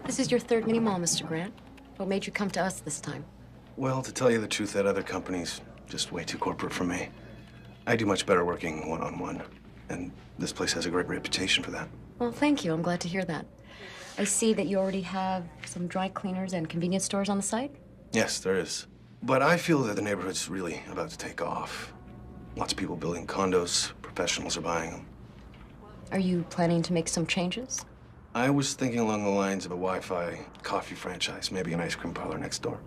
This is your third mini mall, Mr. Grant. What made you come to us this time? Well, to tell you the truth, that other company's just way too corporate for me. I do much better working one-on-one, and this place has a great reputation for that. Well, thank you. I'm glad to hear that. I see that you already have some dry cleaners and convenience stores on the site? Yes, there is. But I feel that the neighborhood's really about to take off. Lots of people building condos, professionals are buying them. Are you planning to make some changes? I was thinking along the lines of a Wi-Fi coffee franchise, maybe an ice cream parlor next door.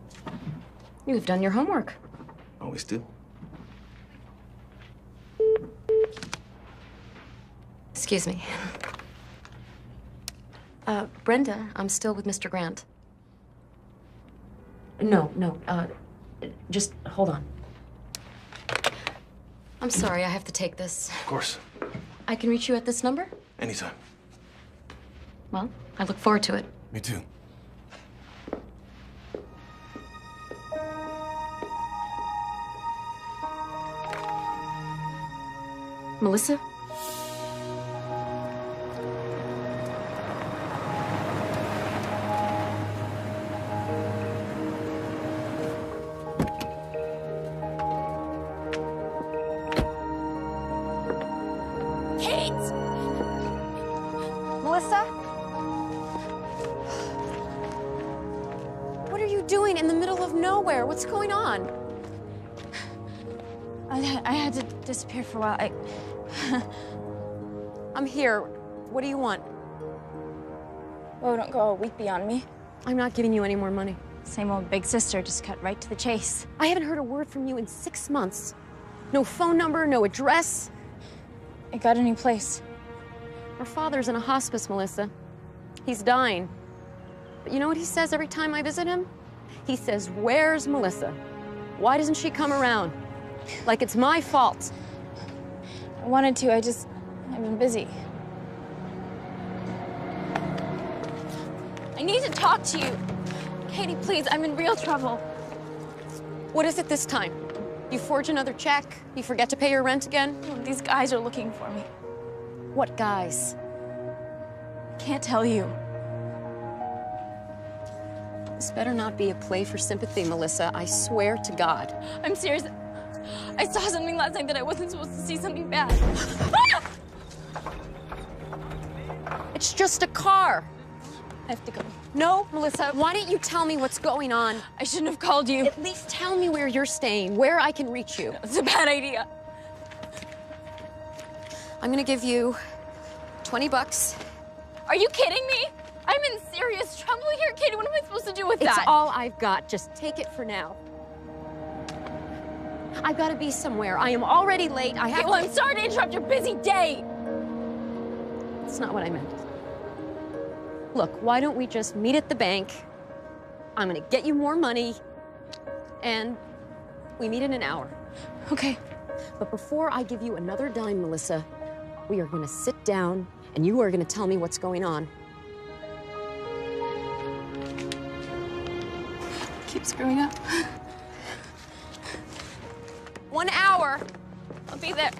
You've done your homework. Always do. Excuse me. Brenda, I'm still with Mr. Grant. No, just hold on. I'm sorry, I have to take this. Of course. I can reach you at this number? Anytime. Well, I look forward to it. Me too. Melissa? Kate! Melissa? What are you doing in the middle of nowhere? What's going on? I had to disappear for a while. I'm here. What do you want? Oh, don't go a week beyond me. I'm not giving you any more money. Same old big sister, just cut right to the chase. I haven't heard a word from you in 6 months. No phone number, no address. I got a new place. Our father's in a hospice, Melissa. He's dying. But you know what he says every time I visit him? He says, "Where's Melissa? Why doesn't she come around?" Like it's my fault. I wanted to, I've been busy. I need to talk to you. Katie, please, I'm in real trouble. What is it this time? You forge another check? You forget to pay your rent again? These guys are looking for me. What guys? I can't tell you. This better not be a play for sympathy, Melissa. I swear to God. I'm serious. I saw something last night that I wasn't supposed to see, something bad. It's just a car. I have to go. No, Melissa, why don't you tell me what's going on? I shouldn't have called you. At least tell me where you're staying, where I can reach you. It's a bad idea. I'm gonna give you 20 bucks. Are you kidding me? I'm in serious trouble here, Katie. What am I supposed to do with that? It's all I've got. Just take it for now. I've got to be somewhere. I am already late. I have Well, I'm sorry to interrupt your busy day. That's not what I meant. Look, why don't we just meet at the bank? I'm gonna get you more money, and we meet in an hour. Okay. But before I give you another dime, Melissa, we are gonna sit down, and you are gonna tell me what's going on. screwing up. 1 hour. I'll be there.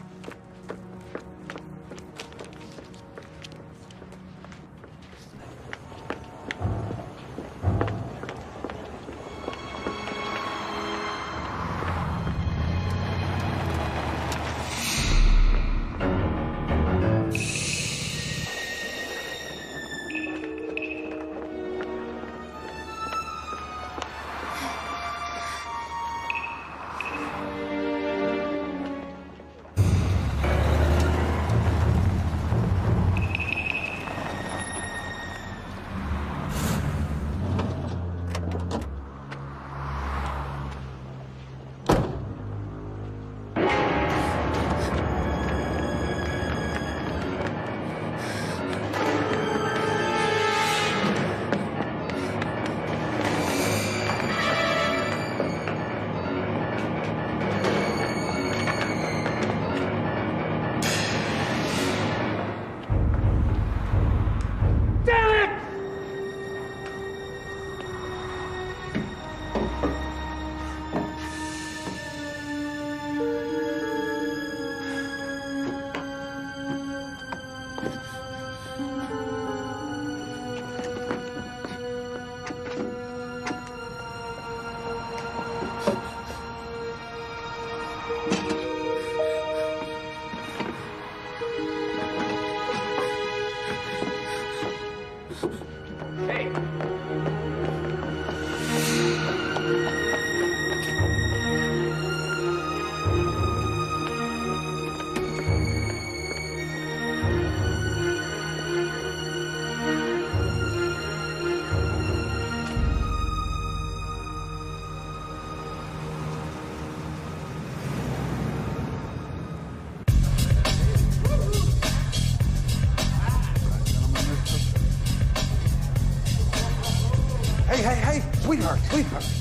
Hey, sweetheart,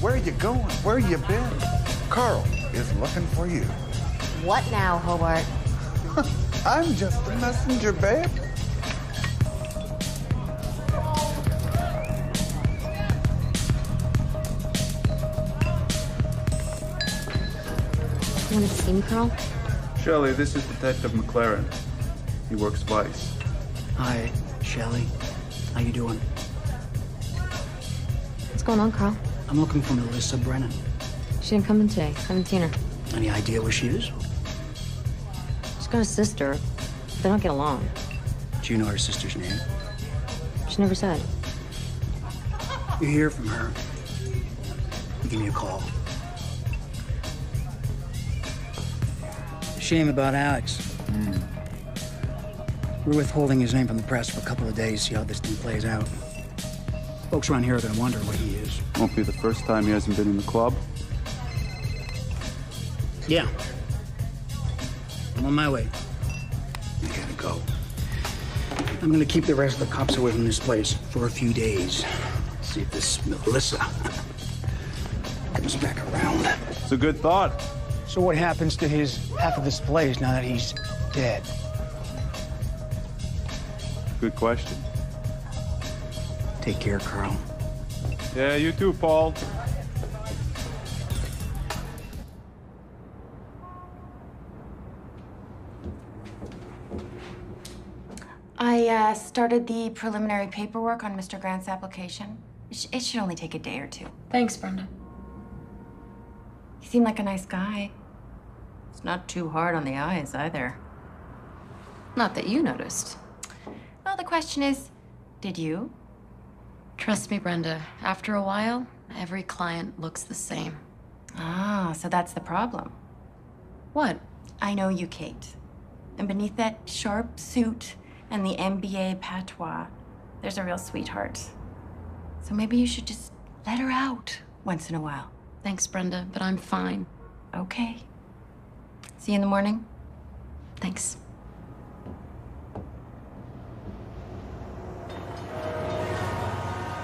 where are you going? Where you been? Carl is looking for you. What now, Hobart? I'm just a messenger, babe. You wanted to see me, Carl? Shelley, this is Detective McLaren. He works Vice. Hi, Shelley. How you doing? What's going on, Carl? I'm looking for Melissa Brennan. She didn't come in today. Haven't seen her. Any idea where she is? She's got a sister. They don't get along. Do you know her sister's name? She never said. You hear from her, you give me a call. Shame about Alex. We're withholding his name from the press for a couple of days, see how this thing plays out. Folks around here are gonna wonder what he is. Won't be the first time he hasn't been in the club. Yeah. I'm on my way. I gotta go. I'm gonna keep the rest of the cops away from this place for a few days. See if this Melissa comes back around. It's a good thought. So what happens to his half of this place now that he's dead? Good question. Take care, Carl. Yeah, you too, Paul. I started the preliminary paperwork on Mr. Grant's application. It should only take a day or two. Thanks, Brenda. He seemed like a nice guy. It's not too hard on the eyes either. Not that you noticed. Well, the question is, did you? Trust me, Brenda. After a while, every client looks the same. Ah, so that's the problem. What? I know you, Kate. And beneath that sharp suit and the MBA patois, there's a real sweetheart. So maybe you should just let her out once in a while. Thanks, Brenda, but I'm fine. Okay. See you in the morning. Thanks.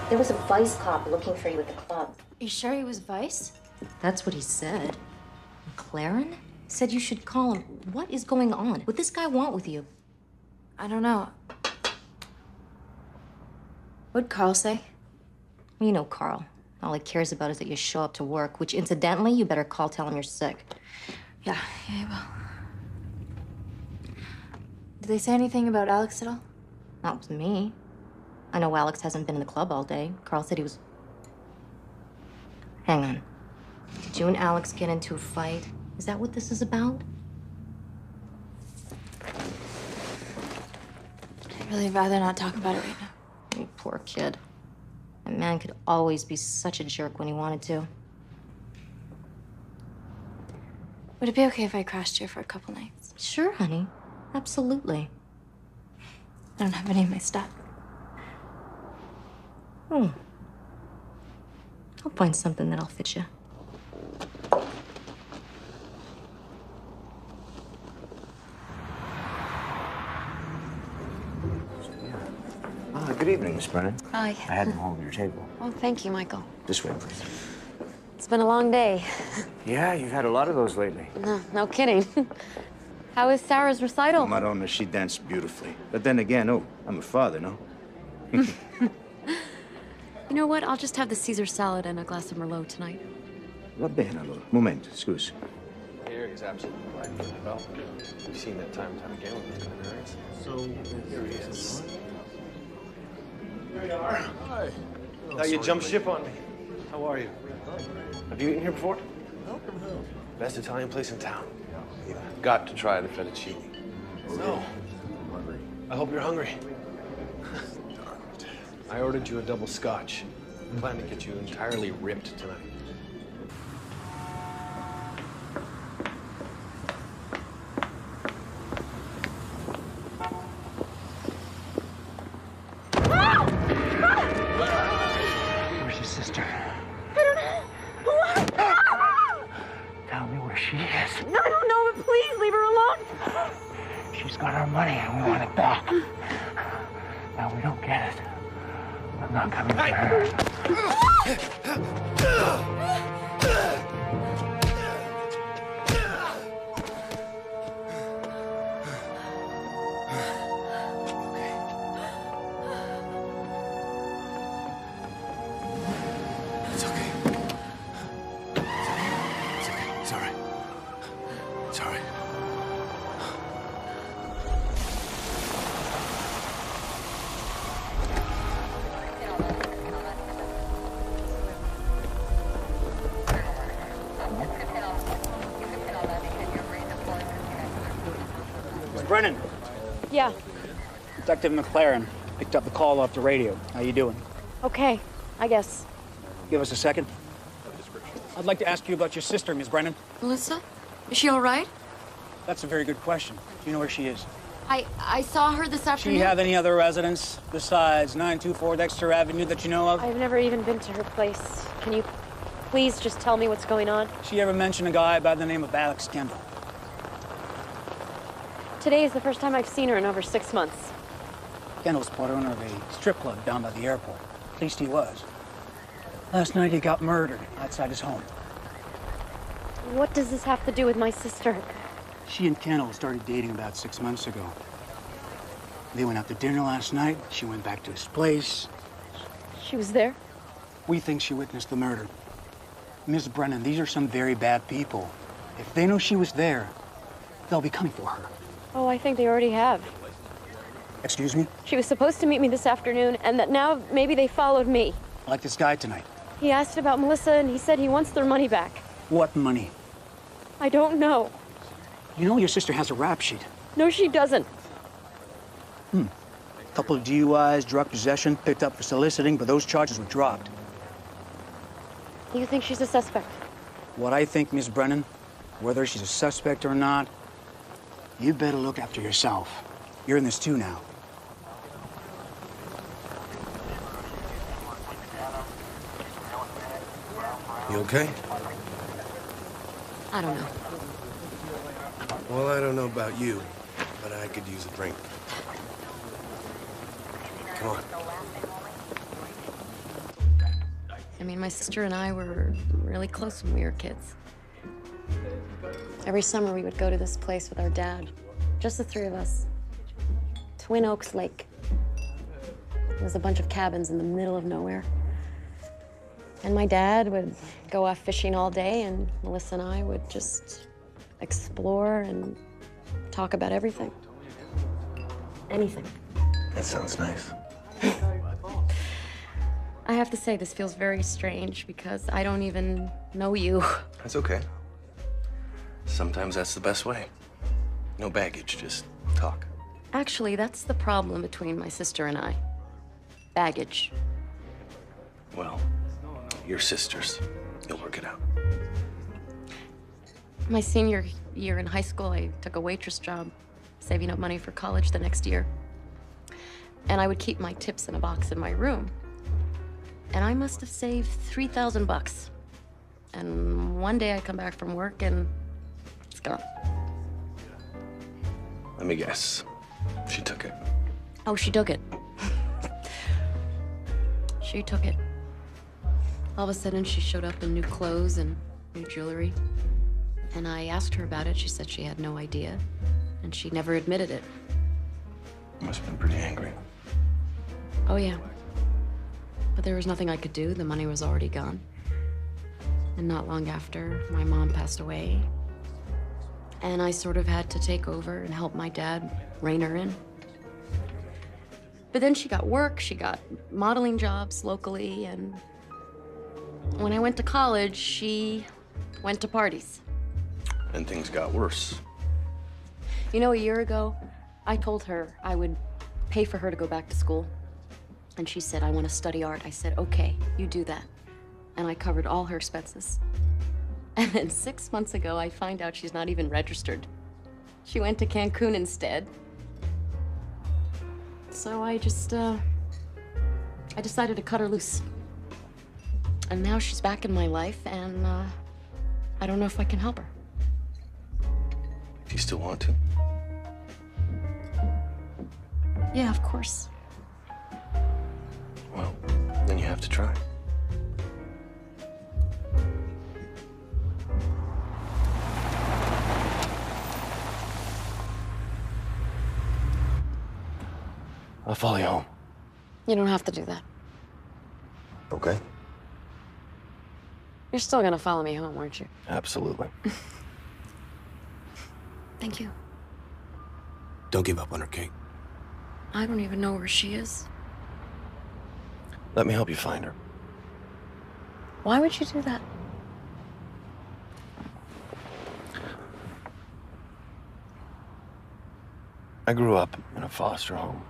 There was a Vice cop looking for you at the club. You sure he was Vice? That's what he said. McLaren said you should call him. What is going on? What this guy want with you? I don't know. What'd Carl say? You know Carl. All he cares about is that you show up to work, which incidentally, you better tell him you're sick. Yeah, I will. Did they say anything about Alex at all? Not with me. I know Alex hasn't been in the club all day. Carl said he was... Hang on. Did you and Alex get into a fight? Is that what this is about? I'd really rather not talk about it right now. You poor kid. That man could always be such a jerk when he wanted to. Would it be okay if I crashed here for a couple nights? Sure, honey. Absolutely. I don't have any of my stuff. I'll find something that'll fit you. Good evening, Miss Brennan. Hi. I had them all on your table. Oh, thank you, Michael. This way, please. It's been a long day. Yeah, you've had a lot of those lately. No kidding. How is Sarah's recital? Madonna, she danced beautifully. But then again, I'm a father, no? You know what? I'll just have the Caesar salad and a glass of Merlot tonight. Va bene, allora. Momento, scusi. Eric's absolutely right for development. We've seen that time and time again with these kind of areas. So, here he is. There you are. Hi. Now you jumped ship on me. How are you? Have you eaten here before? No. Best Italian place in town. You've got to try the fettuccine. So, I hope you're hungry. I ordered you a double scotch. I plan to get you entirely ripped tonight. Where's your sister? Tell me where she is. I don't know, but please leave her alone. She's got our money and we want it back. Now we don't get it. I'm not coming for her. It's okay. It's okay. It's all right. It's all right. Miss Brennan, Yeah. Detective McLaren picked up the call off the radio. How you doing? Okay, I guess. Give us a second. I'd like to ask you about your sister, Miss Brennan. Melissa? Is she all right? That's a very good question. Do you know where she is? I saw her this Does afternoon. she have any other residence besides 924 Dexter Avenue that you know of? I've never even been to her place. Can you please just tell me what's going on? She ever mention a guy by the name of Alex Kendall? Today is the first time I've seen her in over 6 months. Kendall's part owner of a strip club down by the airport. At least he was. Last night he got murdered outside his home. What does this have to do with my sister? She and Kendall started dating about 6 months ago. They went out to dinner last night. She went back to his place. She was there? We think she witnessed the murder. Miss Brennan, these are some very bad people. If they know she was there, they'll be coming for her. Oh, I think they already have. Excuse me? She was supposed to meet me this afternoon, and that now maybe they followed me. Like this guy tonight. He asked about Melissa, and he said he wants their money back. What money? I don't know. You know your sister has a rap sheet. No, she doesn't. Couple of DUIs, drug possession, picked up for soliciting, but those charges were dropped. You think she's a suspect? What I think, Miss Brennan, whether she's a suspect or not, you better look after yourself. You're in this too now. You okay? I don't know. Well, I don't know about you, but I could use a drink. Come on. I mean, my sister and I were really close when we were kids. Every summer we would go to this place with our dad. Just the three of us. Twin Oaks Lake. It was a bunch of cabins in the middle of nowhere. And my dad would go off fishing all day, and Melissa and I would just explore and talk about everything. Anything. That sounds nice. I have to say, this feels very strange because I don't even know you. That's okay. Sometimes that's the best way. No baggage, just talk. Actually, that's the problem between my sister and I. Baggage. Well, you're sisters. You'll work it out. My senior year in high school, I took a waitress job, saving up money for college the next year. And I would keep my tips in a box in my room. And I must have saved $3,000. And one day I come back from work and it's gone. Let me guess. She took it. Oh, she took it. She took it. All of a sudden, she showed up in new clothes and new jewelry. And I asked her about it. She said she had no idea. And she never admitted it. You must have been pretty angry. Oh, yeah. But there was nothing I could do. The money was already gone. And not long after, my mom passed away. And I sort of had to take over and help my dad rein her in. But then she got work, she got modeling jobs locally, and when I went to college, she went to parties. And things got worse. You know, a year ago, I told her I would pay for her to go back to school. And she said, I want to study art. I said, okay, you do that. And I covered all her expenses. And then 6 months ago, I find out she's not even registered. She went to Cancun instead. So I just, I decided to cut her loose. And now she's back in my life, and I don't know if I can help her. If you still want to. Yeah, of course. Well, then you have to try. I'll follow you home. You don't have to do that. Okay. You're still gonna follow me home, aren't you? Absolutely. Thank you. Don't give up on her, Kate. I don't even know where she is. Let me help you find her. Why would you do that? I grew up in a foster home.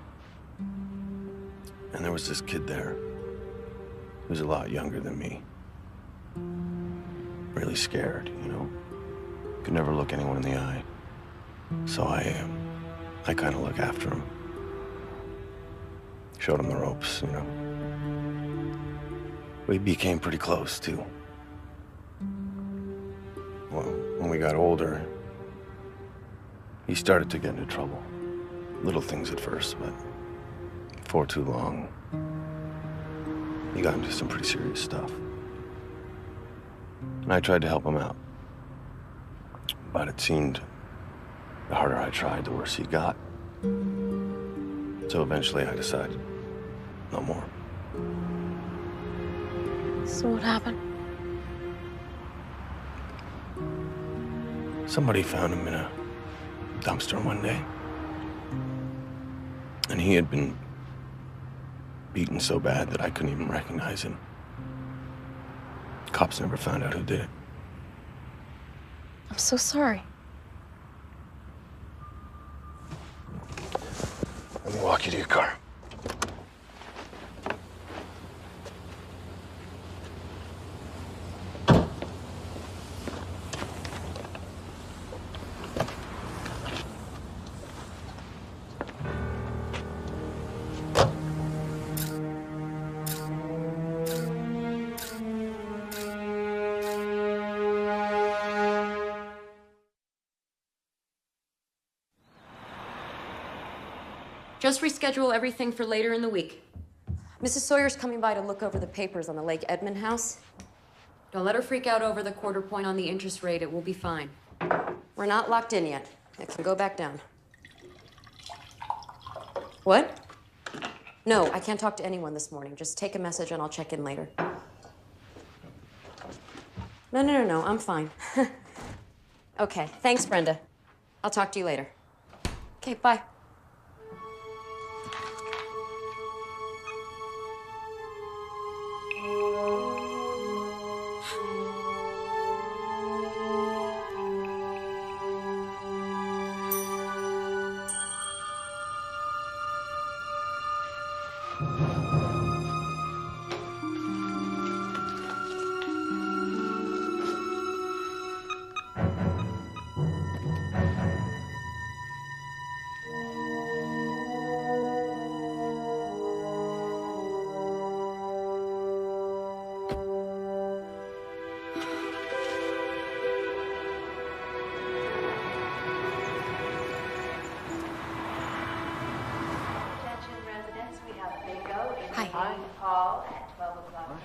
And there was this kid there who was a lot younger than me. Really scared, you know? Could never look anyone in the eye. So I kind of look after him. Showed him the ropes, you know? We became pretty close, too. Well, when we got older, he started to get into trouble. Little things at first, but before too long, he got into some pretty serious stuff. And I tried to help him out. But it seemed the harder I tried, the worse he got. So eventually I decided, no more. So what happened? Somebody found him in a dumpster one day. And he had been beaten so bad that I couldn't even recognize him. Cops never found out who did it. I'm so sorry. Let me walk you to your car. Just reschedule everything for later in the week. Mrs. Sawyer's coming by to look over the papers on the Lake Edmund house. Don't let her freak out over the quarter point on the interest rate. It will be fine. We're not locked in yet. It can go back down. What? No, I can't talk to anyone this morning. Just take a message and I'll check in later. No, I'm fine. Okay, thanks, Brenda. I'll talk to you later. Okay, bye. Hi. Hall at 12 o'clock.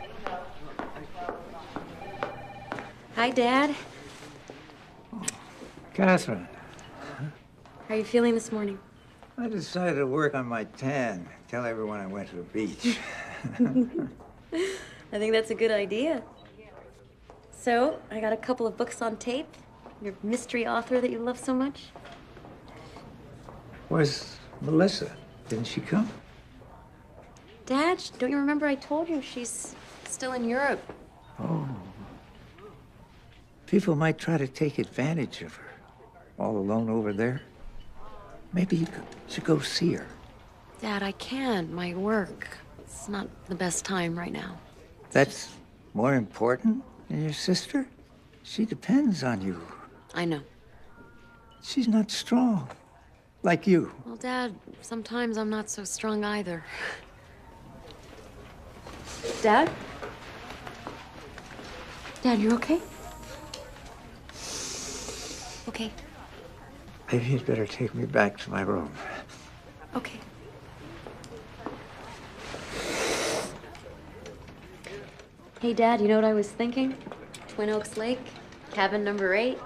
Bingo at 12 o'clock. Hi, Dad. Catherine, How are you feeling this morning? I decided to work on my tan. Tell everyone I went to the beach. I think that's a good idea. So, I got a couple of books on tape. Your mystery author that you love so much. Where's Melissa? Didn't she come? Dad, don't you remember I told you she's still in Europe? Oh. People might try to take advantage of her. All alone over there. Maybe you should go see her. Dad, I can't. My work. It's not the best time right now. That's more important than your sister? She depends on you. I know. She's not strong. Like you. Well, Dad, sometimes I'm not so strong either. Dad? Dad, you okay? Okay. Maybe you'd better take me back to my room. Okay. Hey, Dad, you know what I was thinking? Twin Oaks Lake, cabin number 8.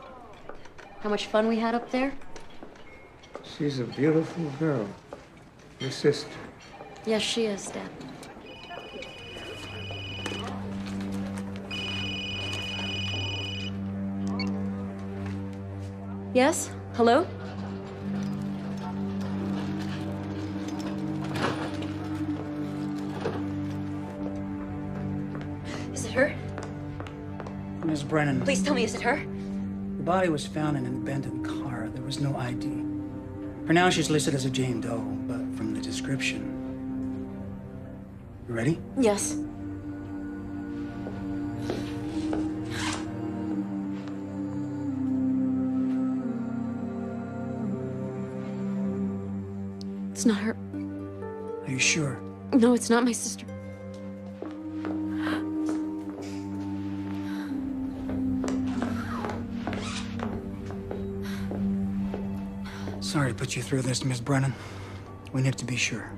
How much fun we had up there? She's a beautiful girl. Your sister. Yes, she is, Dad. Yes? Hello? Is it her? Miss Brennan. Please tell me, is it her? The body was found in an abandoned car. There was no ID. For now, she's listed as a Jane Doe, but from the description. You ready? Yes. It's not her. Are you sure? No, it's not my sister. Sorry to put you through this, Miss Brennan. We need to be sure.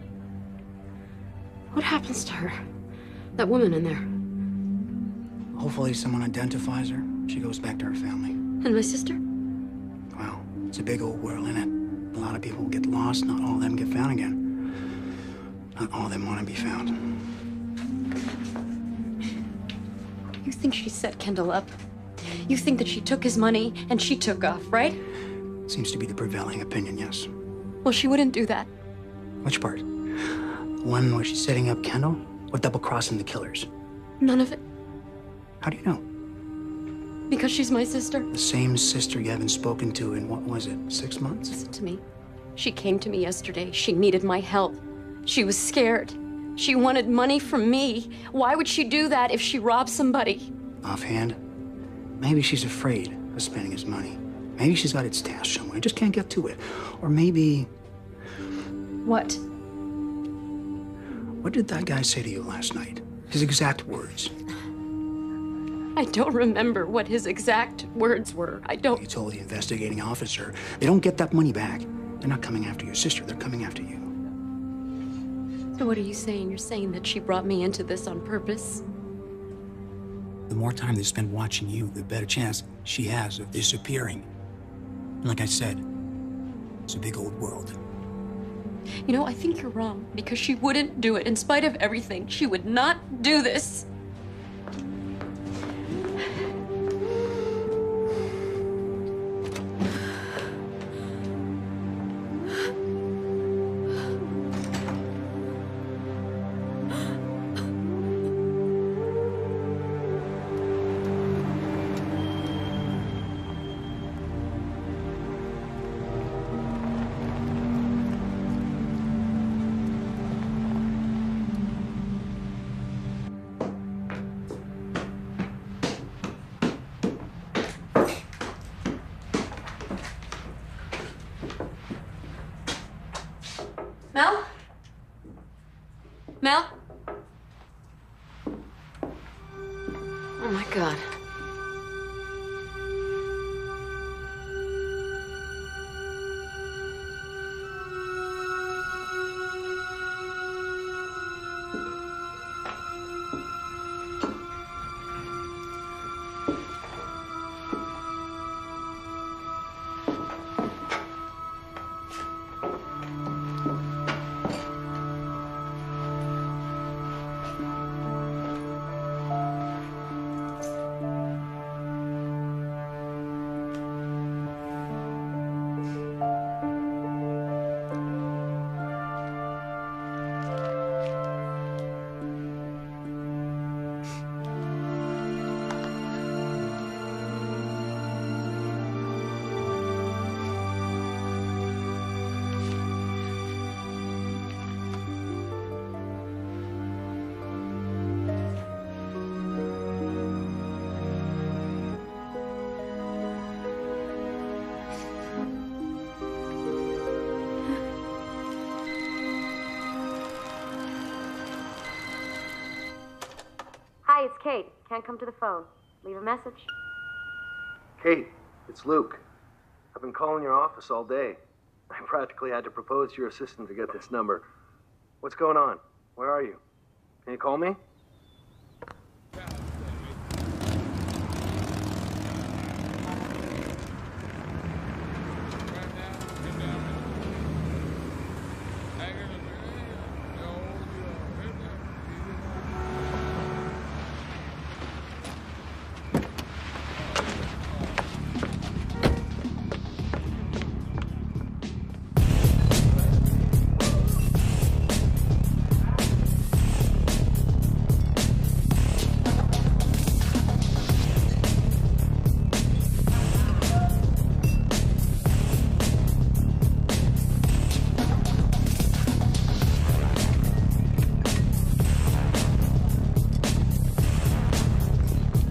What happens to her? That woman in there. Hopefully someone identifies her. She goes back to her family. And my sister? Well, it's a big old world, isn't it? A lot of people get lost. Not all of them get found again. Not all of them want to be found. You think she set Kendall up? You think that she took his money and she took off, right? Seems to be the prevailing opinion, yes. Well, she wouldn't do that. Which part? One where she's setting up Kendall, or double-crossing the killers? None of it. How do you know? Because she's my sister. The same sister you haven't spoken to in, what was it, 6 months? Listen to me. She came to me yesterday. She needed my help. She was scared. She wanted money from me. Why would she do that if she robbed somebody? Offhand, maybe she's afraid of spending his money. Maybe she's got it stashed somewhere, just can't get to it. Or maybe... What? What did that guy say to you last night? His exact words. I don't remember what his exact words were. I don't... You told the investigating officer, they don't get that money back. They're not coming after your sister, they're coming after you. So what are you saying? You're saying that she brought me into this on purpose? The more time they spend watching you, the better chance she has of disappearing. And like I said, it's a big old world. You know, I think you're wrong, because she wouldn't do it. In spite of everything, she would not do this. Mel? Mel? Oh my God. Hi, it's Kate. Can't come to the phone. Leave a message. Kate, it's Luke. I've been calling your office all day. I practically had to propose to your assistant to get this number. What's going on? Where are you? Can you call me?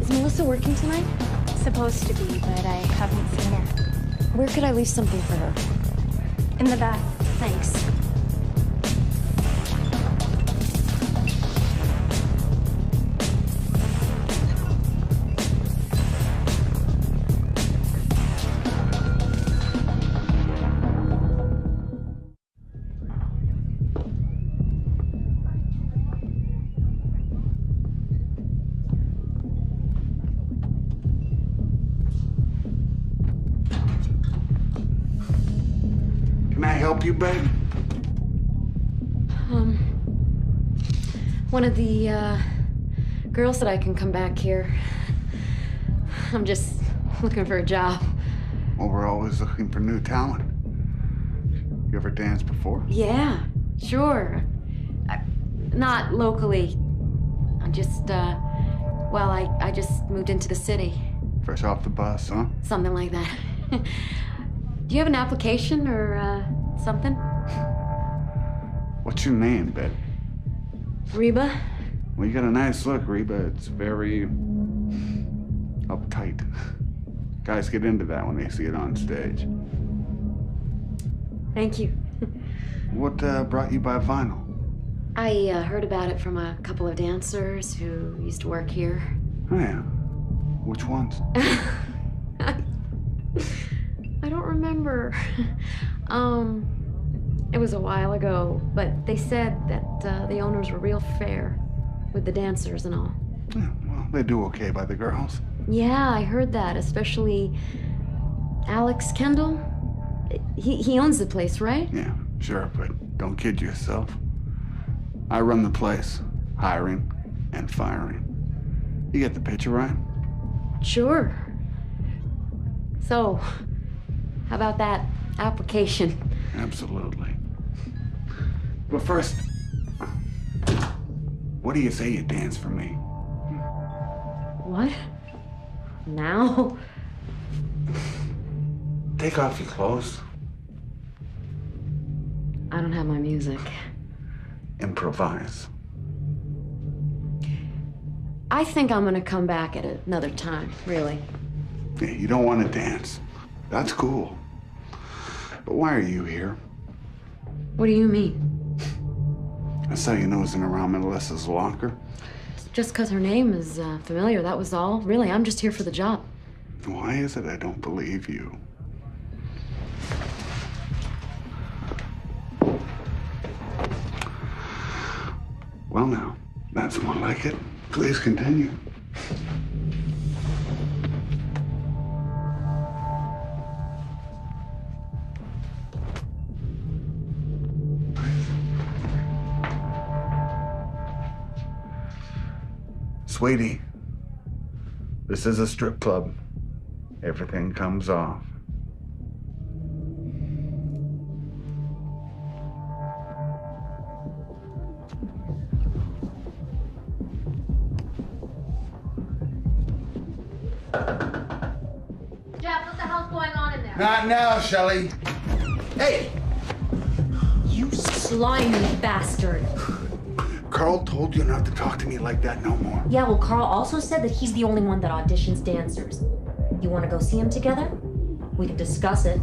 Melissa working tonight? Supposed to be, but I haven't seen her. Where could I leave something for her? In the back. Thanks. Can I help you, babe? One of the, girls said I can come back here. I'm just looking for a job. Well, we're always looking for new talent. You ever danced before? Yeah, sure. Not locally. I'm just, well, I just moved into the city. Fresh off the bus, huh? Something like that. Do you have an application or, something? What's your name, babe? Reba? Well, you got a nice look, Reba. It's very uptight. Guys get into that when they see it on stage. Thank you. What brought you by vinyl? I heard about it from a couple of dancers who used to work here. Oh, yeah. Which ones? I don't remember. It was a while ago, but they said that the owners were real fair with the dancers and all. Yeah, well, they do okay by the girls. Yeah, I heard that, especially Alex Kendall. He owns the place, right? Yeah, sure, but don't kid yourself. I run the place, hiring and firing. You get the picture, right? Sure. So, how about that application? Absolutely. But first, what do you say you dance for me? What? Now? Take off your clothes. I don't have my music. Improvise. I think I'm gonna come back at another time, really. Yeah, you don't want to dance. That's cool. But why are you here? What do you mean? I saw you nosing around Melissa's locker. Just because her name is familiar, that was all. Really, I'm just here for the job. Why is it I don't believe you? Well, now, that's more like it. Please continue. Sweetie, this is a strip club. Everything comes off. Jeff, what the hell's going on in there? Not now, Shelley. Hey! You slimy bastard. Carl told you not to talk to me like that no more. Yeah, well, Carl also said that he's the only one that auditions dancers. You want to go see him together? We can discuss it.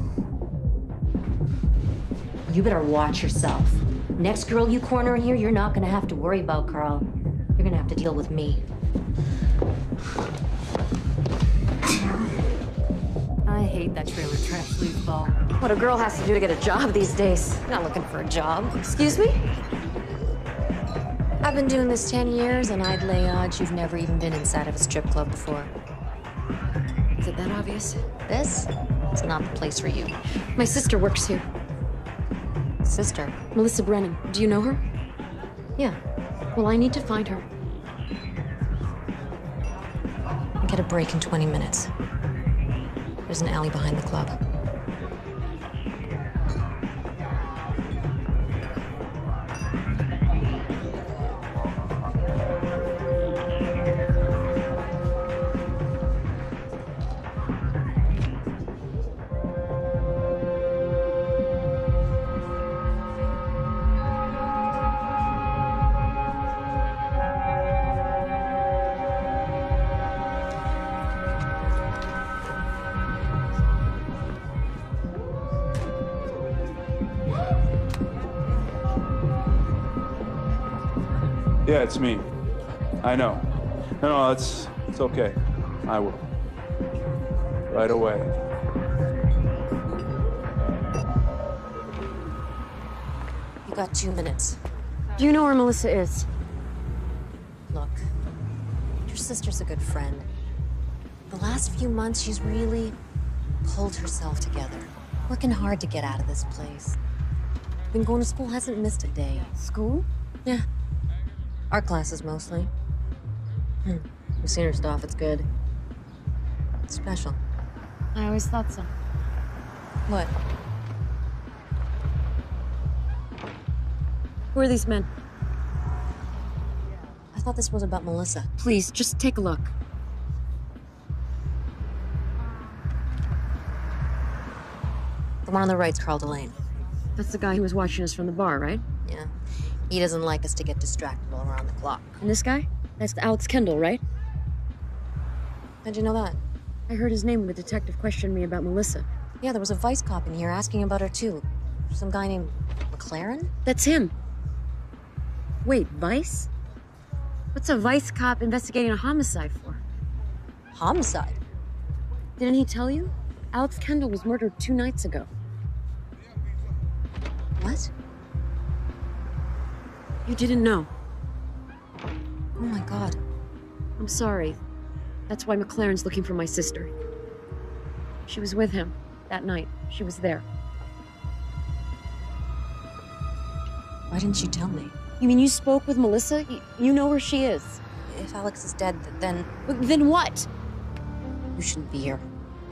You better watch yourself. Next girl you corner in here, you're not gonna have to worry about Carl. You're gonna have to deal with me. I hate that trailer trash sleazeball. What a girl has to do to get a job these days. Not looking for a job. Excuse me? I've been doing this 10 years, and I'd lay odds you've never even been inside of a strip club before. Is it that obvious? This is not the place for you. My sister works here. Sister? Melissa Brennan. Do you know her? Yeah. Well, I need to find her. I get a break in 20 minutes. There's an alley behind the club. Yeah, it's me. I know. No, it's okay. I will. Right away. You got 2 minutes. Do you know where Melissa is? Look, your sister's a good friend. The last few months, she's really pulled herself together. Working hard to get out of this place. Been going to school, hasn't missed a day. School? Yeah. Art classes, mostly. We've seen her stuff, it's good. It's special. I always thought so. What? Who are these men? I thought this was about Melissa. Please, just take a look. The one on the right's Carl Delane. That's the guy who was watching us from the bar, right? Yeah. He doesn't like us to get distracted all around the clock. And this guy? That's Alex Kendall, right? How'd you know that? I heard his name when the detective questioned me about Melissa. Yeah, there was a Vice cop in here asking about her, too. Some guy named McLaren? That's him. Wait, Vice? What's a Vice cop investigating a homicide for? Homicide? Didn't he tell you? Alex Kendall was murdered 2 nights ago. What? You didn't know? Oh my God. I'm sorry. That's why McLaren's looking for my sister. She was with him that night. She was there. Why didn't you tell me? You mean you spoke with Melissa? You know where she is? If Alex is dead, then... Then what? You shouldn't be here.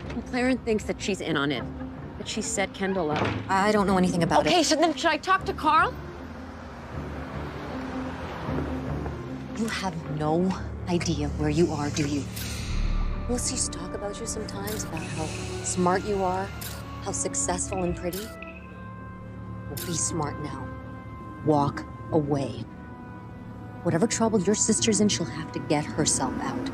McLaren thinks that she's in on it. That she set Kendall up. I don't know anything about it. Okay, so then should I talk to Carl? You have no idea where you are, do you? Melissa used to talk about you sometimes, about how smart you are, how successful and pretty. Well, be smart now. Walk away. Whatever trouble your sister's in, she'll have to get herself out.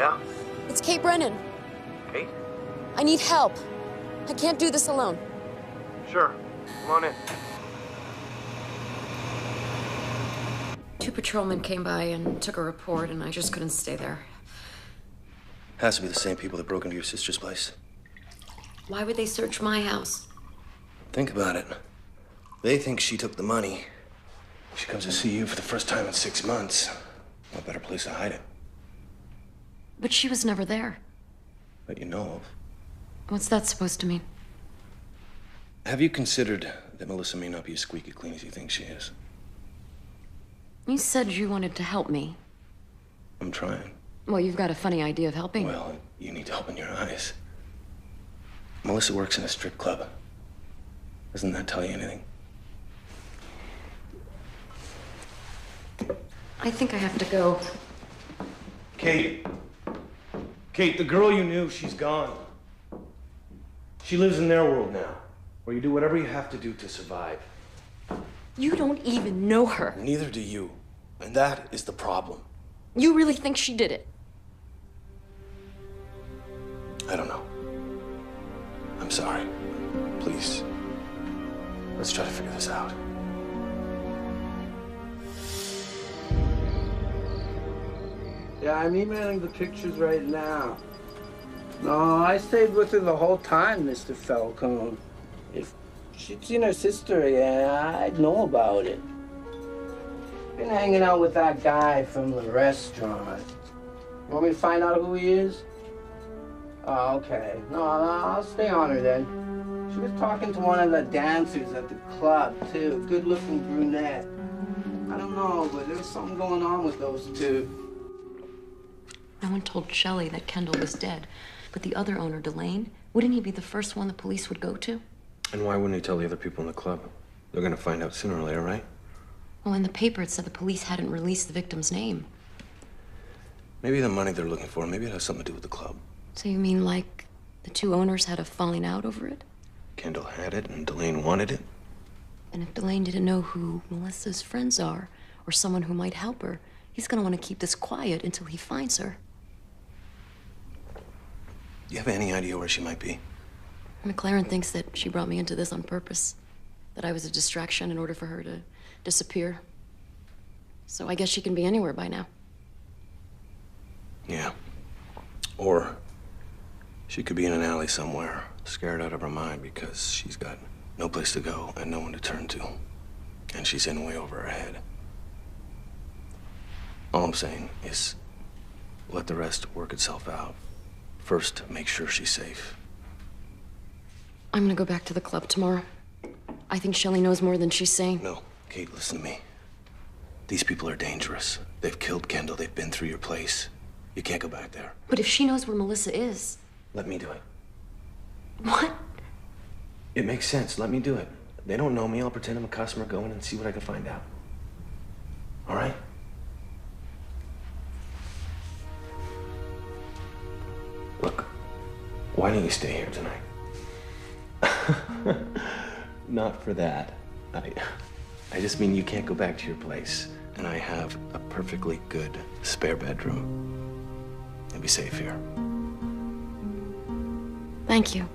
Yeah? It's Kate Brennan. Kate? I need help. I can't do this alone. Sure. Come on in. 2 patrolmen came by and took a report, and I just couldn't stay there. Has to be the same people that broke into your sister's place. Why would they search my house? Think about it. They think she took the money. She comes to see you for the first time in 6 months. What better place to hide it? But she was never there. That you know of. What's that supposed to mean? Have you considered that Melissa may not be as squeaky clean as you think she is? You said you wanted to help me. I'm trying. Well, you've got a funny idea of helping. Well, you need to open your eyes. Melissa works in a strip club. Doesn't that tell you anything? I think I have to go. Kate. Kate, the girl you knew, she's gone. She lives in their world now, where you do whatever you have to do to survive. You don't even know her. Neither do you. And that is the problem. You really think she did it? I don't know. I'm sorry. Please, let's try to figure this out. Yeah, I'm emailing the pictures right now. No, I stayed with her the whole time, Mr. Falcone. If she'd seen her sister, yeah, I'd know about it. Been hanging out with that guy from the restaurant. Want me to find out who he is? Oh, okay. No, I'll stay on her then. She was talking to one of the dancers at the club, too. Good-looking brunette. I don't know, but there's something going on with those two. No one told Shelley that Kendall was dead. But the other owner, Delane, wouldn't he be the first one the police would go to? And why wouldn't he tell the other people in the club? They're gonna find out sooner or later, right? Well, in the paper it said the police hadn't released the victim's name. Maybe the money they're looking for, maybe it has something to do with the club. So you mean like the 2 owners had a falling out over it? Kendall had it and Delane wanted it. And if Delane didn't know who Melissa's friends are, or someone who might help her, he's gonna want to keep this quiet until he finds her. Do you have any idea where she might be? McLaren thinks that she brought me into this on purpose. That I was a distraction in order for her to disappear. So I guess she can be anywhere by now. Yeah. Or she could be in an alley somewhere, scared out of her mind because she's got no place to go and no one to turn to. And she's in way over her head. All I'm saying is let the rest work itself out. First, make sure she's safe. I'm gonna go back to the club tomorrow. I think Shelley knows more than she's saying. No, Kate, listen to me. These people are dangerous. They've killed Kendall. They've been through your place. You can't go back there. But if she knows where Melissa is... Let me do it. What? It makes sense. Let me do it. They don't know me. I'll pretend I'm a customer, go in and see what I can find out. All right? Look, why don't you stay here tonight? Not for that. I just mean you can't go back to your place. And I have a perfectly good spare bedroom. You'll be safe here. Thank you.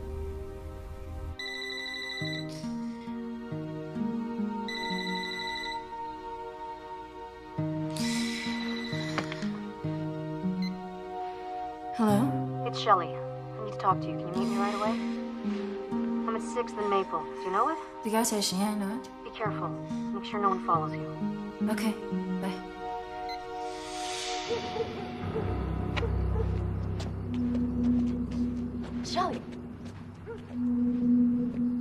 Hello? It's Shelley. I need to talk to you. Can you meet me right away? I'm at 6th and Maple. Do you know it? The gas station, yeah, I know it. Be careful. Make sure no one follows you. Okay, bye. Shelley.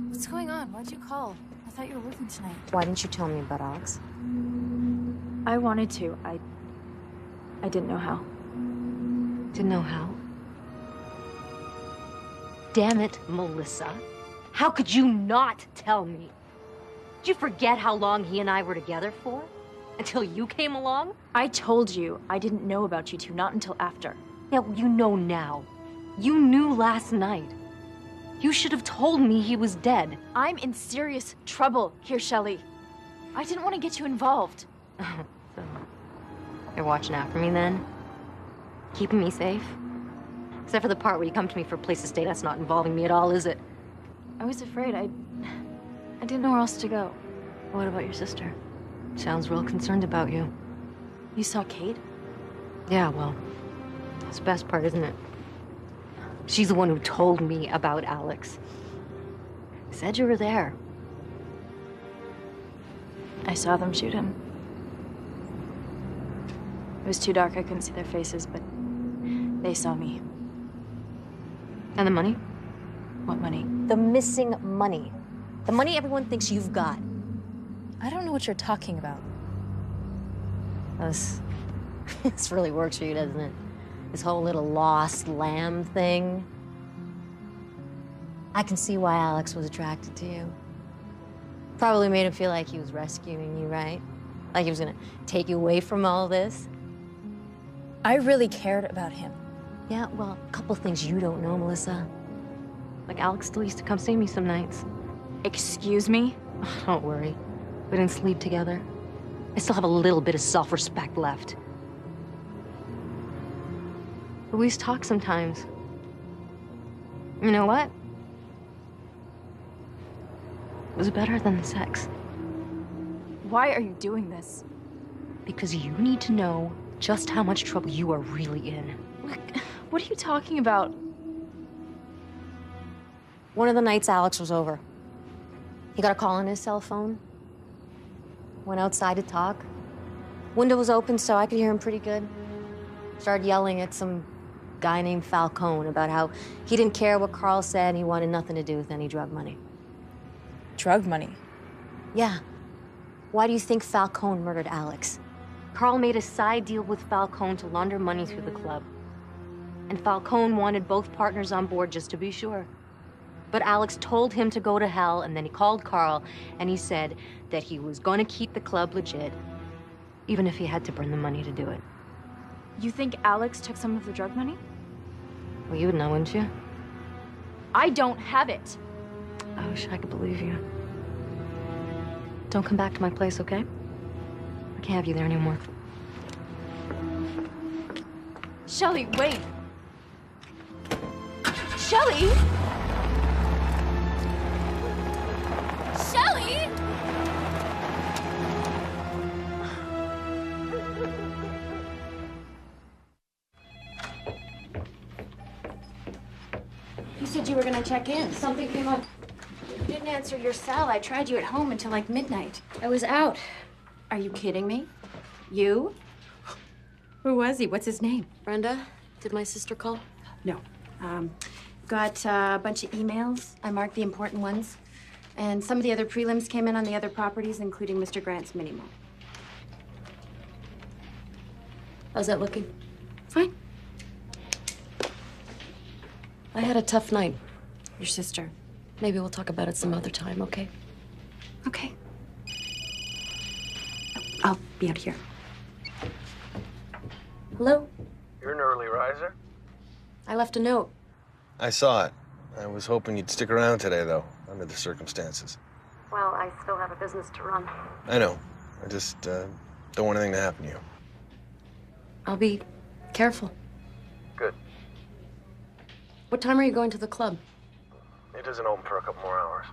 What's going on? Why'd you call? I thought you were working tonight. Why didn't you tell me about Alex? I wanted to. I didn't know how. Didn't know how? Damn it, Melissa. How could you not tell me? Did you forget how long he and I were together for? Until you came along? I told you I didn't know about you two, not until after. Yeah, well, you know now. You knew last night. You should have told me he was dead. I'm in serious trouble here, Shelley. I didn't want to get you involved. So, you're watching out for me then? Keeping me safe? Except for the part where you come to me for a place to stay, that's not involving me at all, is it? I was afraid. I didn't know where else to go. What about your sister? Sounds real concerned about you. You saw Kate? Yeah, well, that's the best part, isn't it? She's the one who told me about Alex. Said you were there. I saw them shoot him. It was too dark, I couldn't see their faces, but they saw me. And the money? What money? The missing money. The money everyone thinks you've got. I don't know what you're talking about. This really works for you, doesn't it? This whole little lost lamb thing. I can see why Alex was attracted to you. Probably made him feel like he was rescuing you, right? Like he was gonna take you away from all this. I really cared about him. Yeah, well, a couple things you don't know, Melissa. Like Alex still used to come see me some nights. Excuse me? Oh, don't worry. We didn't sleep together. I still have a little bit of self-respect left. But we used to talk sometimes. You know what? It was better than the sex. Why are you doing this? Because you need to know just how much trouble you are really in. What are you talking about? One of the nights Alex was over, he got a call on his cell phone. Went outside to talk. Window was open, so I could hear him pretty good. Started yelling at some guy named Falcone about how he didn't care what Carl said and he wanted nothing to do with any drug money. Drug money? Yeah. Why do you think Falcone murdered Alex? Carl made a side deal with Falcone to launder money through the club. And Falcone wanted both partners on board just to be sure. But Alex told him to go to hell, and then he called Carl, and he said that he was going to keep the club legit, even if he had to burn the money to do it. You think Alex took some of the drug money? Well, you would know, wouldn't you? I don't have it. I wish I could believe you. Don't come back to my place, okay? I can't have you there anymore. Shelly, wait. Shelly! Shelly! You said you were gonna check in. Something came up. You didn't answer your cell. I tried you at home until like midnight. I was out. Are you kidding me? You? Who was he? What's his name? Brenda, did my sister call? No. Got a bunch of emails. I marked the important ones. And some of the other prelims came in on the other properties, including Mr. Grant's mini-mall. How's that looking? Fine. I had a tough night. Your sister. Maybe we'll talk about it some other time, okay? Okay. I'll be out here. Hello? You're an early riser? I left a note. I saw it. I was hoping you'd stick around today, though, under the circumstances. Well, I still have a business to run. I know. I just don't want anything to happen to you. I'll be careful. Good. What time are you going to the club? It doesn't open for a couple more hours.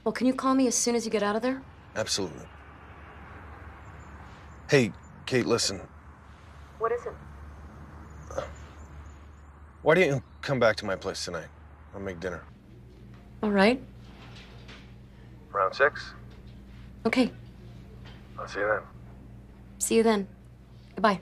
Well, can you call me as soon as you get out of there? Absolutely. Hey, Kate, listen. What is it? Why don't you come back to my place tonight? I'll make dinner. All right. Around 6? Okay. I'll see you then. See you then. Goodbye.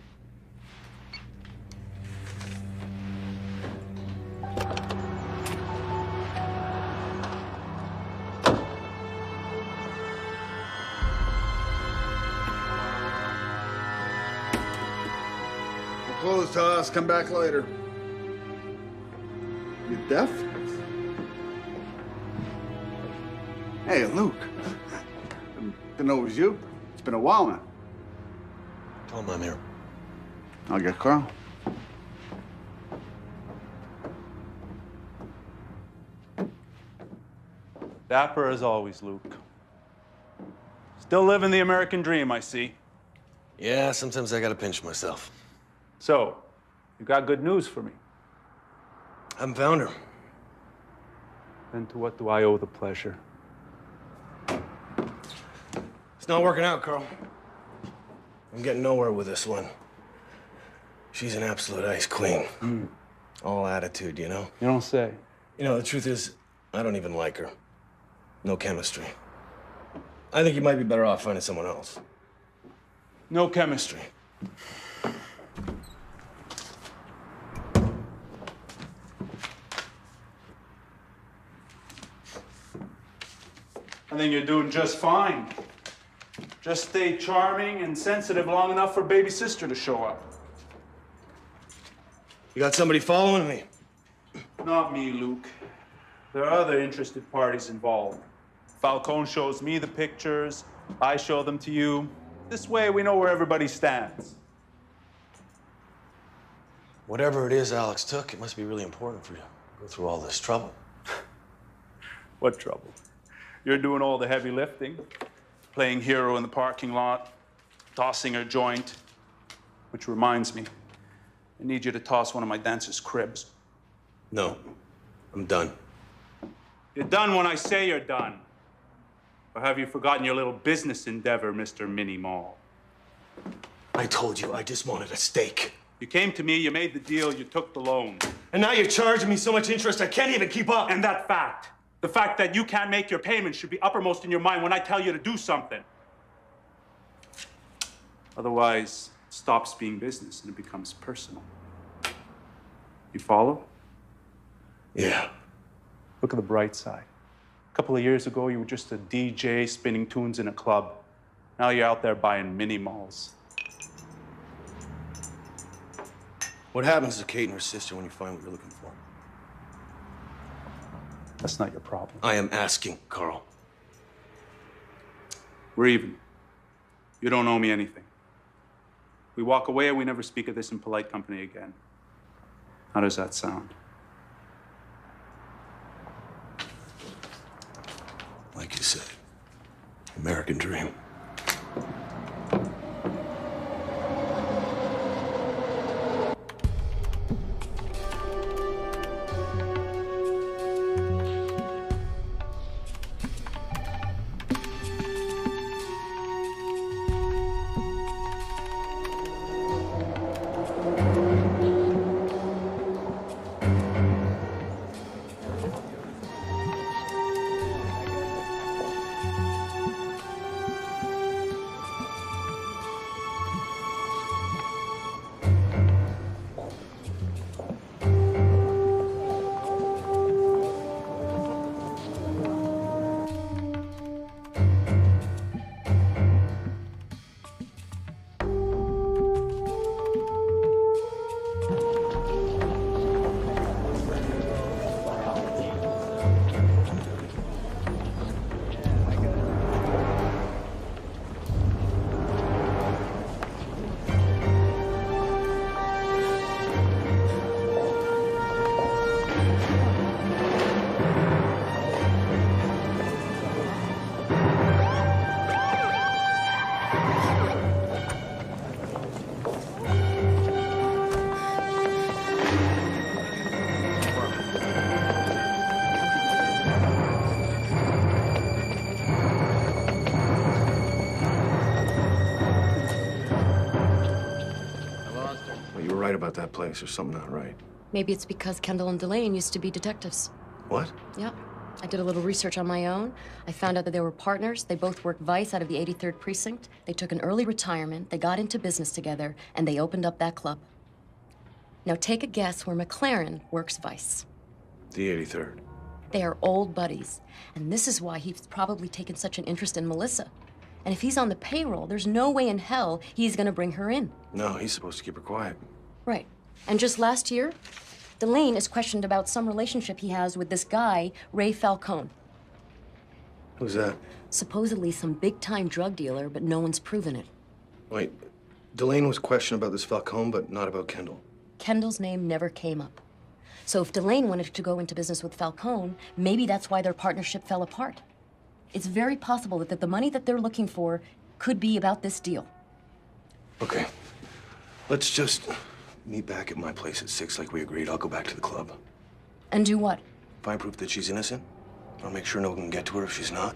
We're closed, Haas. Come back later. You deaf? Hey, Luke. Didn't know it was you. It's been a while now. Tell him I'm here. I'll get Carl. Dapper as always, Luke. Still living the American dream, I see. Yeah, sometimes I gotta pinch myself. So, You got good news for me. I haven't found her. Then to what do I owe the pleasure? It's not working out, Carl. I'm getting nowhere with this one. She's an absolute ice queen. All attitude, you know? You don't say. You know, the truth is, I don't even like her. No chemistry. I think you might be better off finding someone else. No chemistry. I think you're doing just fine. Just stay charming and sensitive long enough for baby sister to show up. You got somebody following me? Not me, Luke. There are other interested parties involved. Falcone shows me the pictures, I show them to you. This way we know where everybody stands. Whatever it is Alex took, it must be really important for you to go through all this trouble. What trouble? You're doing all the heavy lifting, playing hero in the parking lot, tossing her joint. Which reminds me, I need you to toss one of my dancers' cribs. No, I'm done. You're done when I say you're done. Or have you forgotten your little business endeavor, Mr. Mini Mall? I told you I just wanted a steak. You came to me, you made the deal, you took the loan. And now you're charging me so much interest I can't even keep up. And that fact, the fact that you can't make your payments should be uppermost in your mind when I tell you to do something. Otherwise, it stops being business and it becomes personal. You follow? Yeah. Look at the bright side. A couple of years ago, you were just a DJ spinning tunes in a club. Now you're out there buying mini malls. What happens to Kate and her sister when you find what you're looking for? That's not your problem. I am asking, Carl. We're even. You don't owe me anything. We walk away and we never speak of this in polite company again. How does that sound? Like you said, American dream. About that place, there's something not right. Maybe it's because Kendall and Delane used to be detectives. What? Yep. I did a little research on my own. I found out that they were partners. They both worked Vice out of the 83rd Precinct. They took an early retirement. They got into business together, and they opened up that club. Now take a guess where McLaren works Vice. The 83rd. They are old buddies, and this is why he's probably taken such an interest in Melissa. And if he's on the payroll, there's no way in hell he's gonna bring her in. No, he's supposed to keep her quiet. Right. And just last year, Delane is questioned about some relationship he has with this guy, Ray Falcone. Who's that? Supposedly some big-time drug dealer, but no one's proven it. Wait, Delane was questioned about this Falcone, but not about Kendall. Kendall's name never came up. So if Delane wanted to go into business with Falcone, maybe that's why their partnership fell apart. It's very possible that the money that they're looking for could be about this deal. Okay. Let's just Meet back at my place at 6 like we agreed. I'll go back to the club. And do what? Find proof that she's innocent. I'll make sure no one can get to her if she's not.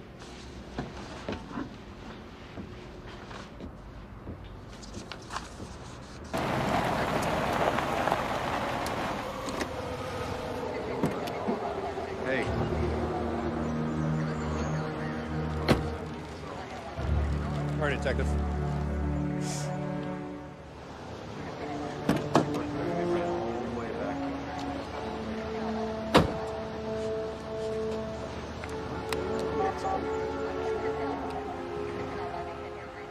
Hey. All right, detective.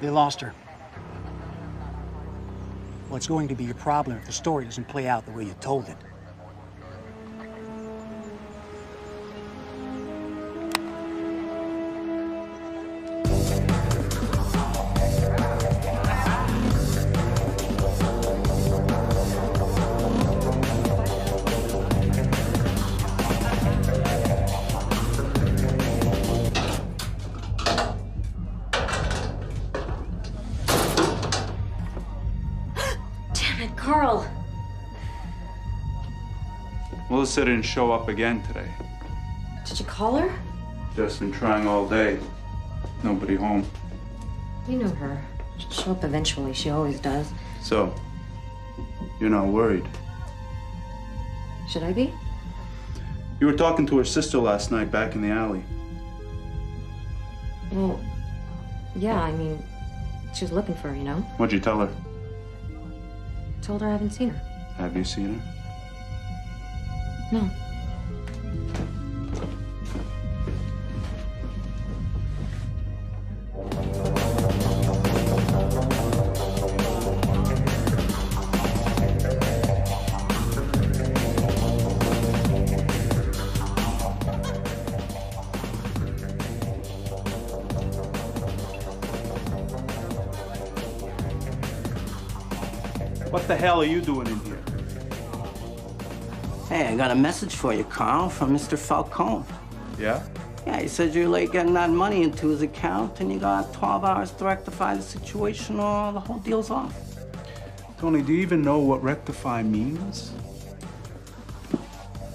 They lost her. What's going to be your problem if the story doesn't play out the way you told it? Carl. Melissa didn't show up again today. Did you call her? Just been trying all day. Nobody home. You know her. She'll show up eventually. She always does. So, you're not worried? Should I be? You were talking to her sister last night back in the alley. Well, yeah, I mean, she was looking for her, you know? What'd you tell her? Told her I haven't seen her. Have you seen her? No. What the hell are you doing in here? Hey, I got a message for you, Carl, from Mr. Falcone. Yeah? Yeah, he said you're late getting that money into his account, and you got 12 hours to rectify the situation, or the whole deal's off. Tony, do you even know what rectify means?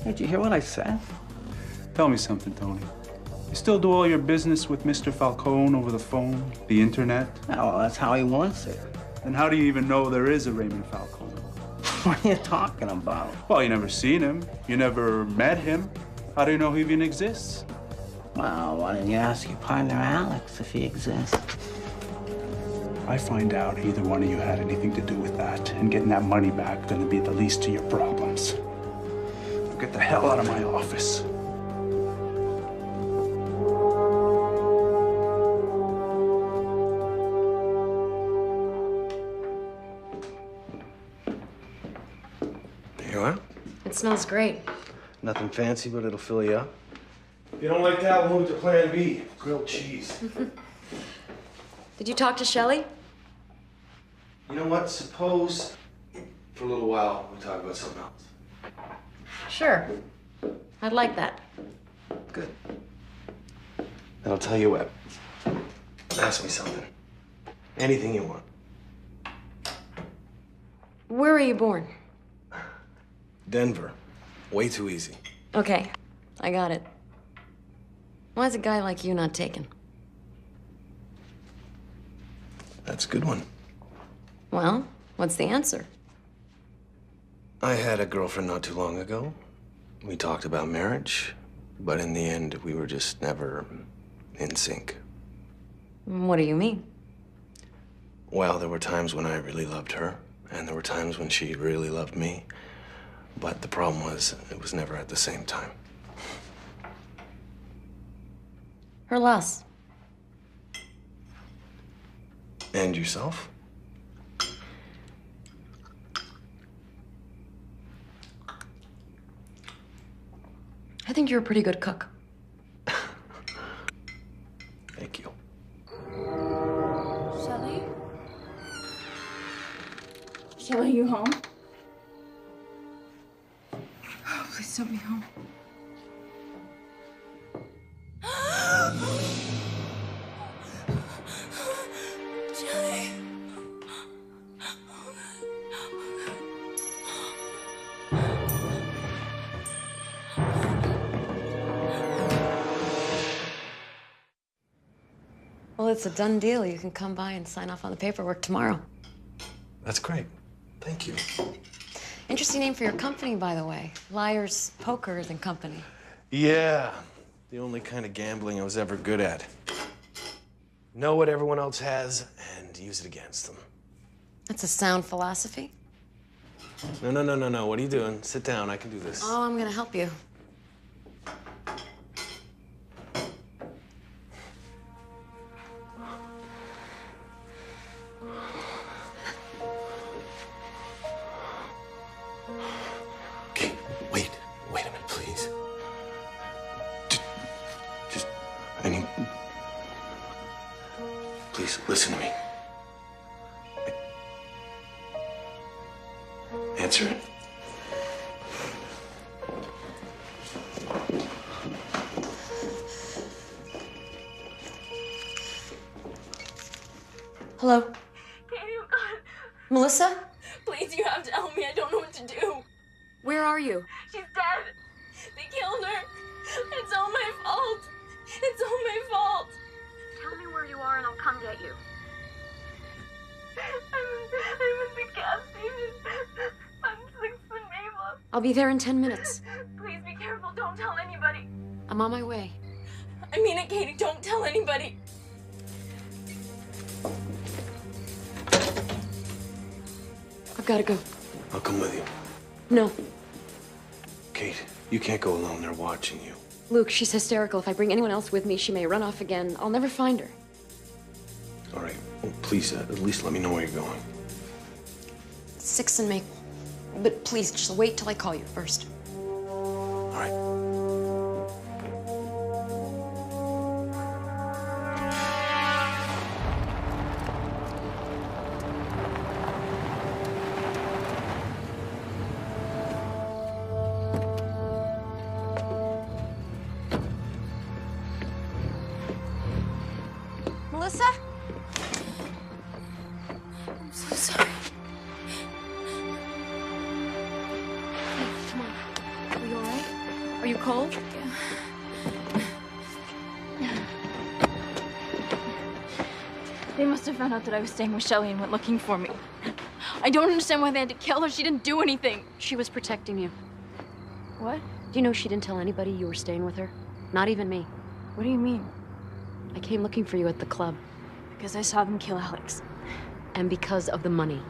Hey, did you hear what I said? Tell me something, Tony. You still do all your business with Mr. Falcone over the phone, the internet? Yeah, well, that's how he wants it. Then how do you even know there is a Raymond Falcone? What are you talking about? Well, you never seen him. You never met him. How do you know he even exists? Well, why didn't you ask your partner, Alex, if he exists? If I find out either one of you had anything to do with that, and getting that money back gonna be the least of your problems. Get the hell out of my office. There you are. It smells great. Nothing fancy, but it'll fill you up. If you don't like that, we'll move to plan B. Grilled cheese. Did you talk to Shelley? You know what? Suppose for a little while we talk about something else. Sure. I'd like that. Good. Then I'll tell you what. Ask me something. Anything you want. Where were you born? Denver. Way too easy. Okay, I got it. Why's a guy like you not taken? That's a good one. Well, what's the answer? I had a girlfriend not too long ago. We talked about marriage, but in the end, we were just never in sync. What do you mean? Well, there were times when I really loved her, and there were times when she really loved me. But the problem was, it was never at the same time. Her loss. And yourself? I think you're a pretty good cook. Thank you. Shelley? Shelley, you home? Oh, please don't be home. Shelley. Well, it's a done deal. You can come by and sign off on the paperwork tomorrow. That's great. Thank you. Interesting name for your company, by the way. Liar's Poker and Company. Yeah, the only kind of gambling I was ever good at. Know what everyone else has and use it against them. That's a sound philosophy. No. What are you doing? Sit down. I can do this. Oh, I'm gonna help you. Okay, wait a minute, please. I need... Please, listen to me. Answer it. Hello? Katie, oh God. Melissa? Please, you have to help me. I don't know what to do. Where are you? She's dead. They killed her. It's all my fault. It's all my fault. Tell me where you are and I'll come get you. I'm at the gas station. I'm 6th and Maple. I'll be there in 10 minutes. Please be careful. Don't tell anybody. I'm on my way. I mean it, Katie. Don't tell anybody. I've got to go. I'll come with you. No. Kate, you can't go alone. They're watching you. Luke, she's hysterical. If I bring anyone else with me, she may run off again. I'll never find her. All right. Well, please, at least let me know where you're going. 6th and Maple. But please, just wait till I call you first. All right. Melissa? I'm so sorry. Come on. Are you all right? Are you cold? They must have found out that I was staying with Shelley and went looking for me. I don't understand why they had to kill her. She didn't do anything. She was protecting you. What? Do you know she didn't tell anybody you were staying with her? Not even me. What do you mean? I came looking for you at the club. Because I saw them kill Alex. And because of the money.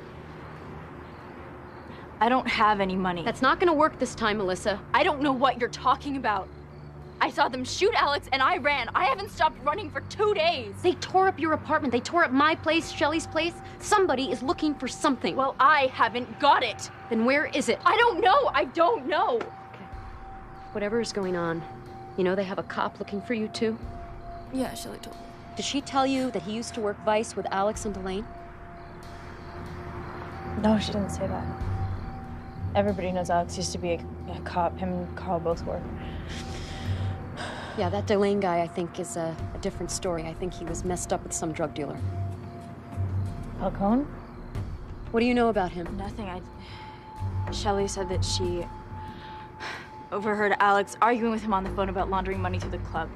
I don't have any money. That's not gonna work this time, Melissa. I don't know what you're talking about. I saw them shoot Alex and I ran. I haven't stopped running for 2 days. They tore up your apartment. They tore up my place, Shelley's place. Somebody is looking for something. Well, I haven't got it. Then where is it? I don't know. I don't know. Okay. Whatever is going on, you know they have a cop looking for you too? Yeah, Shelley told me. Did she tell you that he used to work Vice with Alex and Delane? No, she didn't say that. Everybody knows Alex used to be a cop. Him and Carl both were. Yeah, that Delane guy, I think, is a different story. I think he was messed up with some drug dealer. Falcone? What do you know about him? Nothing. Shelley said that she overheard Alex arguing with him on the phone about laundering money through the club.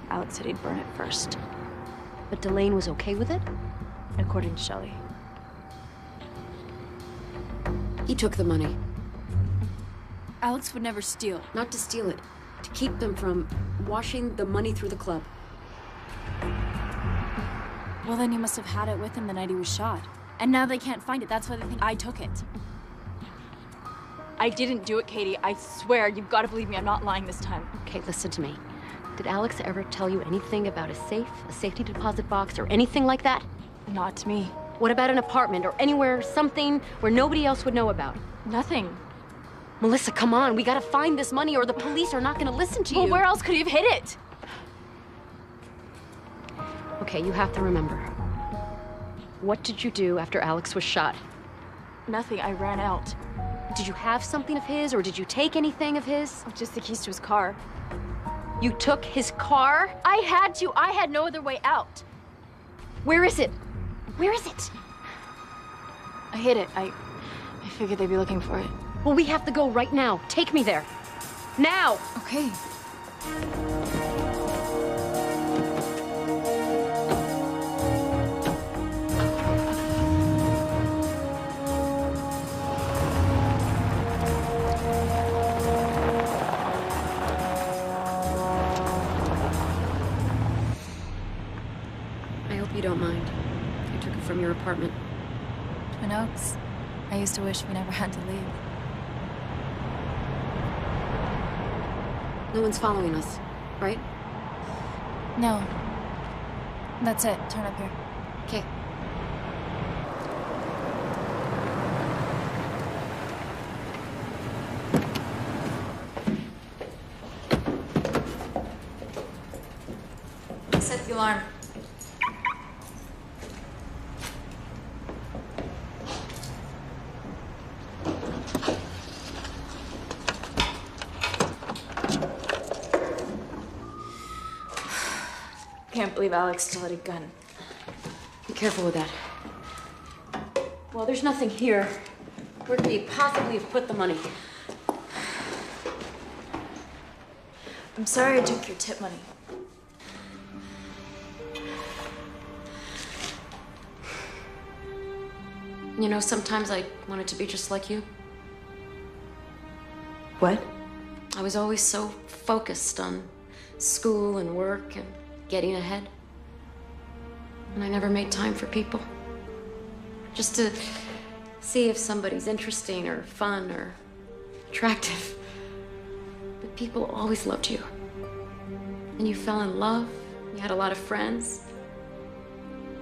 Alex said he'd burn it first. But Delane was okay with it? According to Shelley. He took the money. Alex would never steal. Not to steal it. To keep them from washing the money through the club. Well, then he must have had it with him the night he was shot. And now they can't find it. That's why they think I took it. I didn't do it, Katie. I swear. You've got to believe me. I'm not lying this time. Okay, listen to me. Did Alex ever tell you anything about a safe, a safety deposit box, or anything like that? Not to me. What about an apartment or anywhere, something where nobody else would know about? Nothing. Melissa, come on. We gotta find this money or the police are not gonna listen to you. Well, where else could he have hid it? Okay, you have to remember. What did you do after Alex was shot? Nothing. I ran out. Did you have something of his or did you take anything of his? Just the keys to his car. You took his car? I had to. I had no other way out. Where is it? Where is it? I hid it. I figured they'd be looking for it. Well, we have to go right now. Take me there. Now! Okay. You don't mind. I took it from your apartment. Twin Oaks. I used to wish we never had to leave. No one's following us, right? No. That's it. Turn up here. Okay. Set the alarm. Can't believe Alex still had a gun. Be careful with that. Well, there's nothing here. Where could he possibly have put the money? I'm sorry I took your tip money. You know, sometimes I wanted to be just like you. What? I was always so focused on school and work and getting ahead. And I never made time for people. Just to see if somebody's interesting or fun or attractive. But people always loved you. And you fell in love. You had a lot of friends.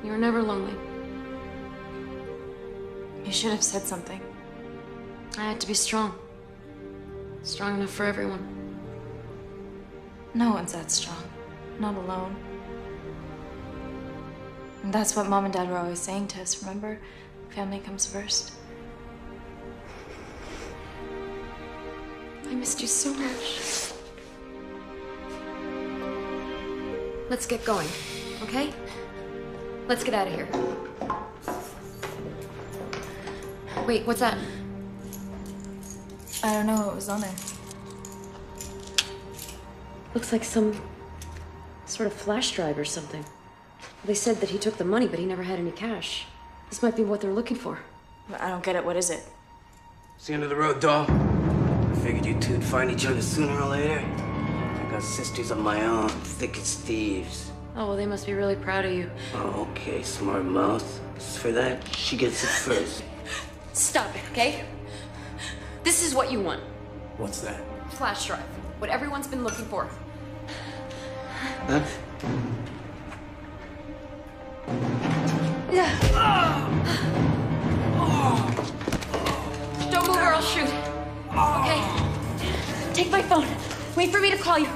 You were never lonely. You should have said something. I had to be strong. Strong enough for everyone. No one's that strong. Not alone. And that's what Mom and Dad were always saying to us, remember? Family comes first. I missed you so much. Let's get going, okay? Let's get out of here. Wait, what's that? I don't know what was on there. Looks like some sort of flash drive or something. They said that he took the money, but he never had any cash. This might be what they're looking for. I don't get it. What is it? It's the end of the road, doll. I figured you two'd find each other sooner or later. I got sisters of my own, thick as thieves. Oh, well, they must be really proud of you. Oh, okay, smart mouth. As for that, she gets it first. Stop it, okay? This is what you want. What's that? Flash drive. What everyone's been looking for. Huh? Don't move or I'll shoot. Okay? Take my phone. Wait for me to call you.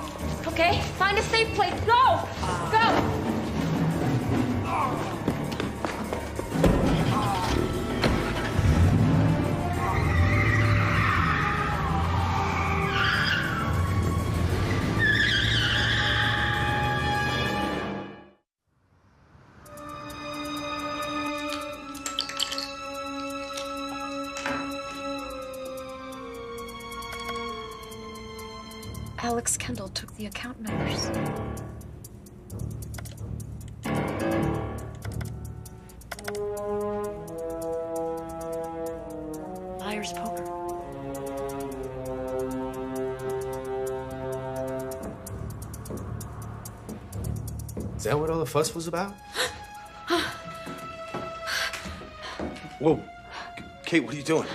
Okay? Find a safe place. Go! Go! Alex Kendall took the account numbers. Liar's poker. Is that what all the fuss was about? Whoa. Kate, what are you doing?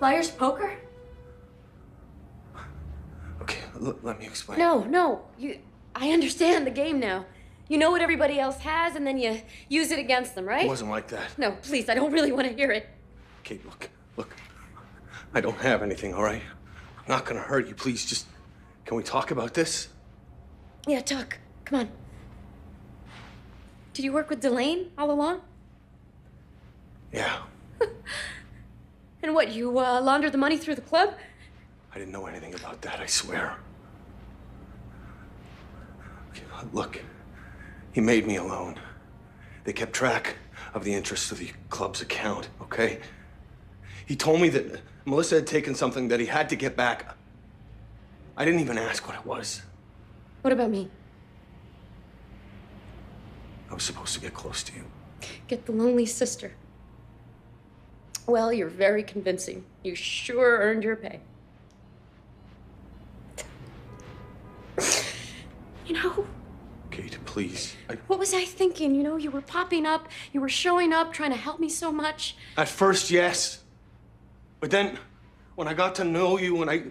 Liar's poker? Let me explain. No. I understand the game now. You know what everybody else has, and then you use it against them, right? It wasn't like that. No, please, I don't really want to hear it. Kate, look. I don't have anything, all right? I'm not gonna hurt you. Please, just, can we talk about this? Yeah, talk. Come on. Did you work with Delane all along? Yeah. And what, you laundered the money through the club? I didn't know anything about that, I swear. Okay, look, he made me alone. They kept track of the interest of the club's account, okay? He told me that Melissa had taken something that he had to get back. I didn't even ask what it was. What about me? I was supposed to get close to you. Get the lonely sister. Well, you're very convincing. You sure earned your pay. You know? please. What was I thinking? You know, you were popping up, you were showing up, trying to help me so much. At first, yes. But then, when I got to know you, and I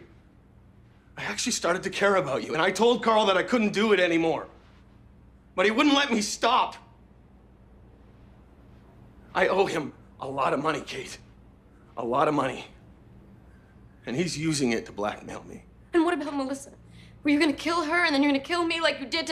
actually started to care about you. And I told Carl that I couldn't do it anymore. But he wouldn't let me stop. I owe him a lot of money, Kate. A lot of money. And he's using it to blackmail me. And what about Melissa? Were you gonna kill her and then you're gonna kill me like you did to